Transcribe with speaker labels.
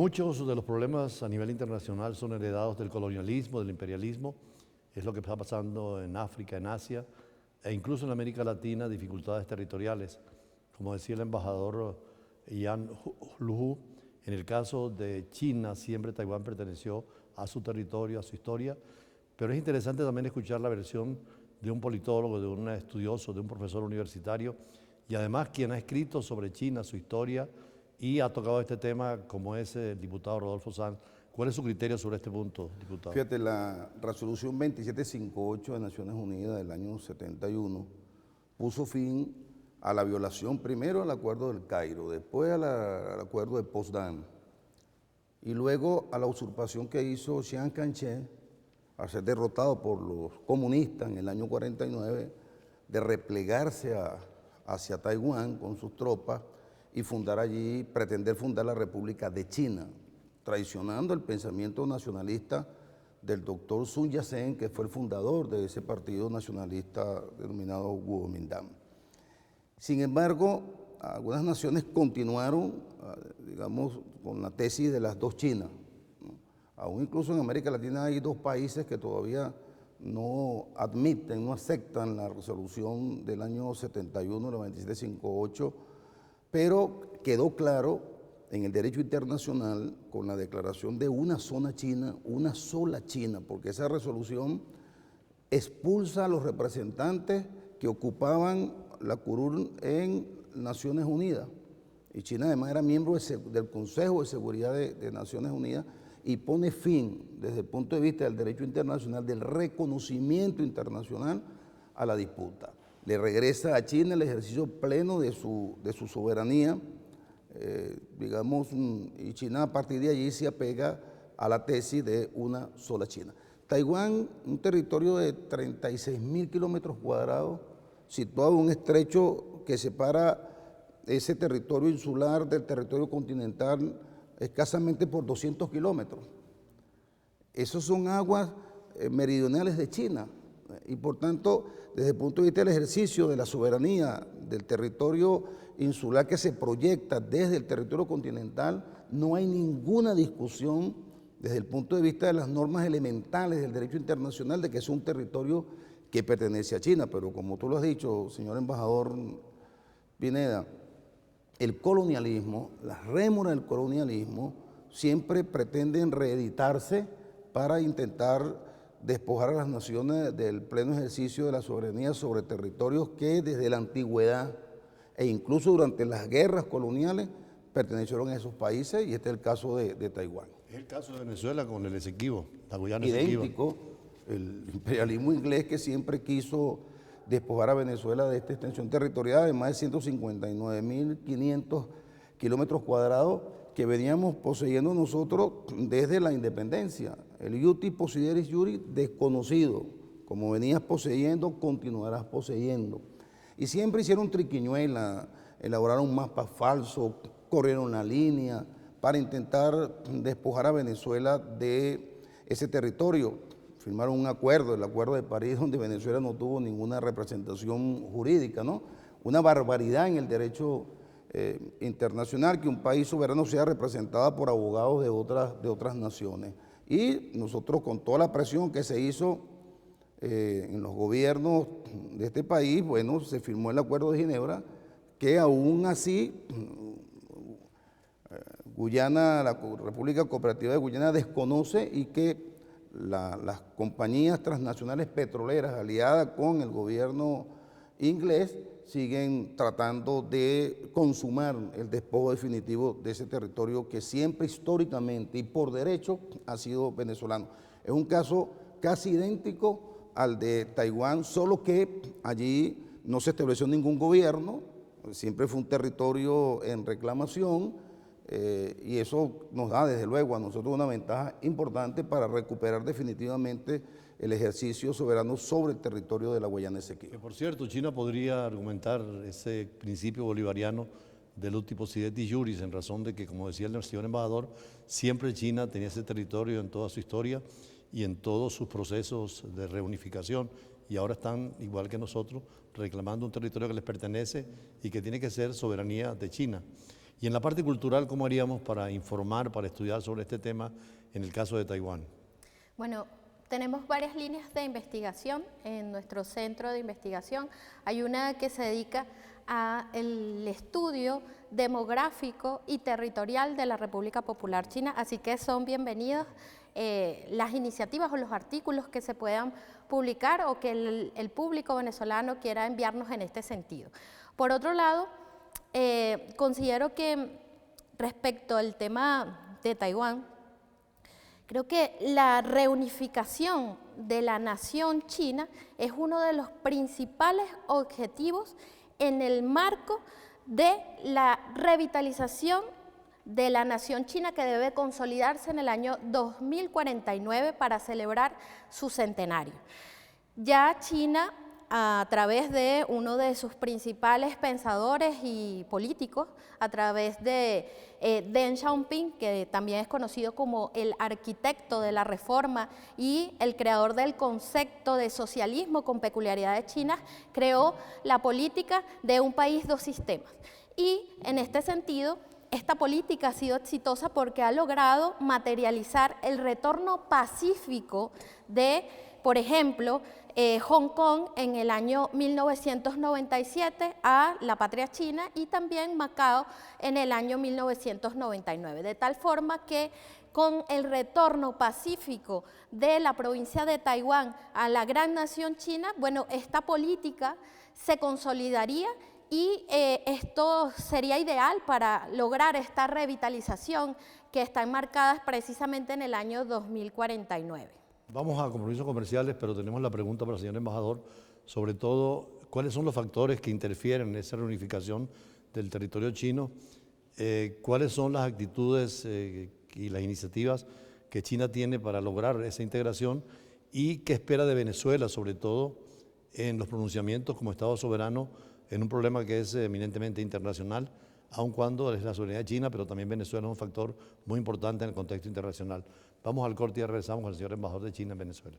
Speaker 1: Muchos de los problemas a nivel internacional son heredados del colonialismo, del imperialismo. Es lo que está pasando en África, en Asia e incluso en América Latina, dificultades territoriales. Como decía el embajador Yan Luhu, en el caso de China, siempre Taiwán perteneció a su territorio, a su historia, pero es interesante también escuchar la versión de un politólogo, de un estudioso, de un profesor universitario, y además quien ha escrito sobre China, su historia, y ha tocado este tema, como es el diputado Rodolfo Sanz. ¿Cuál es su criterio sobre este punto, diputado?
Speaker 2: Fíjate, la resolución 2758 de Naciones Unidas del año 71 puso fin a la violación primero al Acuerdo del Cairo, después al Acuerdo de Potsdam y luego a la usurpación que hizo Chiang Kai-shek al ser derrotado por los comunistas en el año 49 de replegarse hacia Taiwán con sus tropas y fundar allí, pretender fundar la República de China, traicionando el pensamiento nacionalista del doctor Sun Yat-sen, que fue el fundador de ese partido nacionalista denominado Kuomintang. Sin embargo, algunas naciones continuaron, digamos, con la tesis de las dos Chinas, ¿no? Aún incluso en América Latina hay dos países que todavía no admiten, no aceptan la resolución del año 71, la 2758, pero quedó claro en el derecho internacional con la declaración de una zona china, una sola China, porque esa resolución expulsa a los representantes que ocupaban la curul en Naciones Unidas. Y China además era miembro del Consejo de Seguridad de Naciones Unidas y pone fin, desde el punto de vista del derecho internacional, del reconocimiento internacional a la disputa. Le regresa a China el ejercicio pleno de su soberanía, digamos, y China a partir de allí se apega a la tesis de una sola China. Taiwán, un territorio de 36.000 kilómetros cuadrados, situado en un estrecho que separa ese territorio insular del territorio continental escasamente por 200 kilómetros. Esos son aguas meridionales de China y por tanto, desde el punto de vista del ejercicio de la soberanía del territorio insular que se proyecta desde el territorio continental, no hay ninguna discusión desde el punto de vista de las normas elementales del derecho internacional de que es un territorio que pertenece a China. Pero como tú lo has dicho, señor embajador Pineda, el colonialismo, las rémoras del colonialismo siempre pretenden reeditarse para intentar despojar a las naciones del pleno ejercicio de la soberanía sobre territorios que desde la antigüedad e incluso durante las guerras coloniales pertenecieron a esos países, y este es el caso de Taiwán.
Speaker 1: Es el caso de Venezuela con el Esequibo, la Guyana Esequiba.
Speaker 2: Idéntico, el imperialismo inglés que siempre quiso despojar a Venezuela de esta extensión territorial de más de 159.500 kilómetros cuadrados que veníamos poseyendo nosotros desde la independencia. El iutis possideris iuris desconocido, como venías poseyendo, continuarás poseyendo. Y siempre hicieron triquiñuela, elaboraron un mapa falso, corrieron la línea para intentar despojar a Venezuela de ese territorio. Firmaron un acuerdo, el Acuerdo de París, donde Venezuela no tuvo ninguna representación jurídica, ¿no? Una barbaridad en el derecho internacional que un país soberano sea representado por abogados de otras naciones. Y nosotros, con toda la presión que se hizo en los gobiernos de este país, bueno, se firmó el Acuerdo de Ginebra, que aún así Guyana, la República Cooperativa de Guyana desconoce, y que las compañías transnacionales petroleras aliadas con el gobierno inglés siguen tratando de consumar el despojo definitivo de ese territorio que siempre históricamente y por derecho ha sido venezolano. Es un caso casi idéntico al de Taiwán, solo que allí no se estableció ningún gobierno, siempre fue un territorio en reclamación, y eso nos da desde luego a nosotros una ventaja importante para recuperar definitivamente el ejercicio soberano sobre el territorio de la Guayana Esequiba.
Speaker 1: Que por cierto, China podría argumentar ese principio bolivariano del uti possidetis iuris en razón de que, como decía el señor embajador, siempre China tenía ese territorio en toda su historia y en todos sus procesos de reunificación, y ahora están, igual que nosotros, reclamando un territorio que les pertenece y que tiene que ser soberanía de China. Y en la parte cultural, ¿cómo haríamos para informar, para estudiar sobre este tema en el caso de Taiwán?
Speaker 3: Bueno, tenemos varias líneas de investigación en nuestro centro de investigación. Hay una que se dedica al estudio demográfico y territorial de la República Popular China, así que son bienvenidos las iniciativas o los artículos que se puedan publicar o que el público venezolano quiera enviarnos en este sentido. Por otro lado, considero que respecto al tema de Taiwán, creo que la reunificación de la nación china es uno de los principales objetivos en el marco de la revitalización de la nación china que debe consolidarse en el año 2049 para celebrar su centenario. Ya China, a través de uno de sus principales pensadores y políticos, a través de Deng Xiaoping, que también es conocido como el arquitecto de la reforma y el creador del concepto de socialismo con peculiaridades chinas, creó la política de un país, dos sistemas. Y en este sentido, esta política ha sido exitosa porque ha logrado materializar el retorno pacífico de, por ejemplo, Hong Kong en el año 1997 a la patria china y también Macao en el año 1999, de tal forma que con el retorno pacífico de la provincia de Taiwán a la gran nación china, bueno, esta política se consolidaría y esto sería ideal para lograr esta revitalización que está enmarcada precisamente en el año 2049.
Speaker 1: Vamos a compromisos comerciales, pero tenemos la pregunta para el señor embajador, sobre todo, ¿cuáles son los factores que interfieren en esa reunificación del territorio chino? ¿Cuáles son las actitudes y las iniciativas que China tiene para lograr esa integración? ¿Y qué espera de Venezuela, sobre todo, en los pronunciamientos como Estado soberano en un problema que es eminentemente internacional, aun cuando es la soberanía china, pero también Venezuela es un factor muy importante en el contexto internacional? Vamos al corte y regresamos con el señor embajador de China en Venezuela.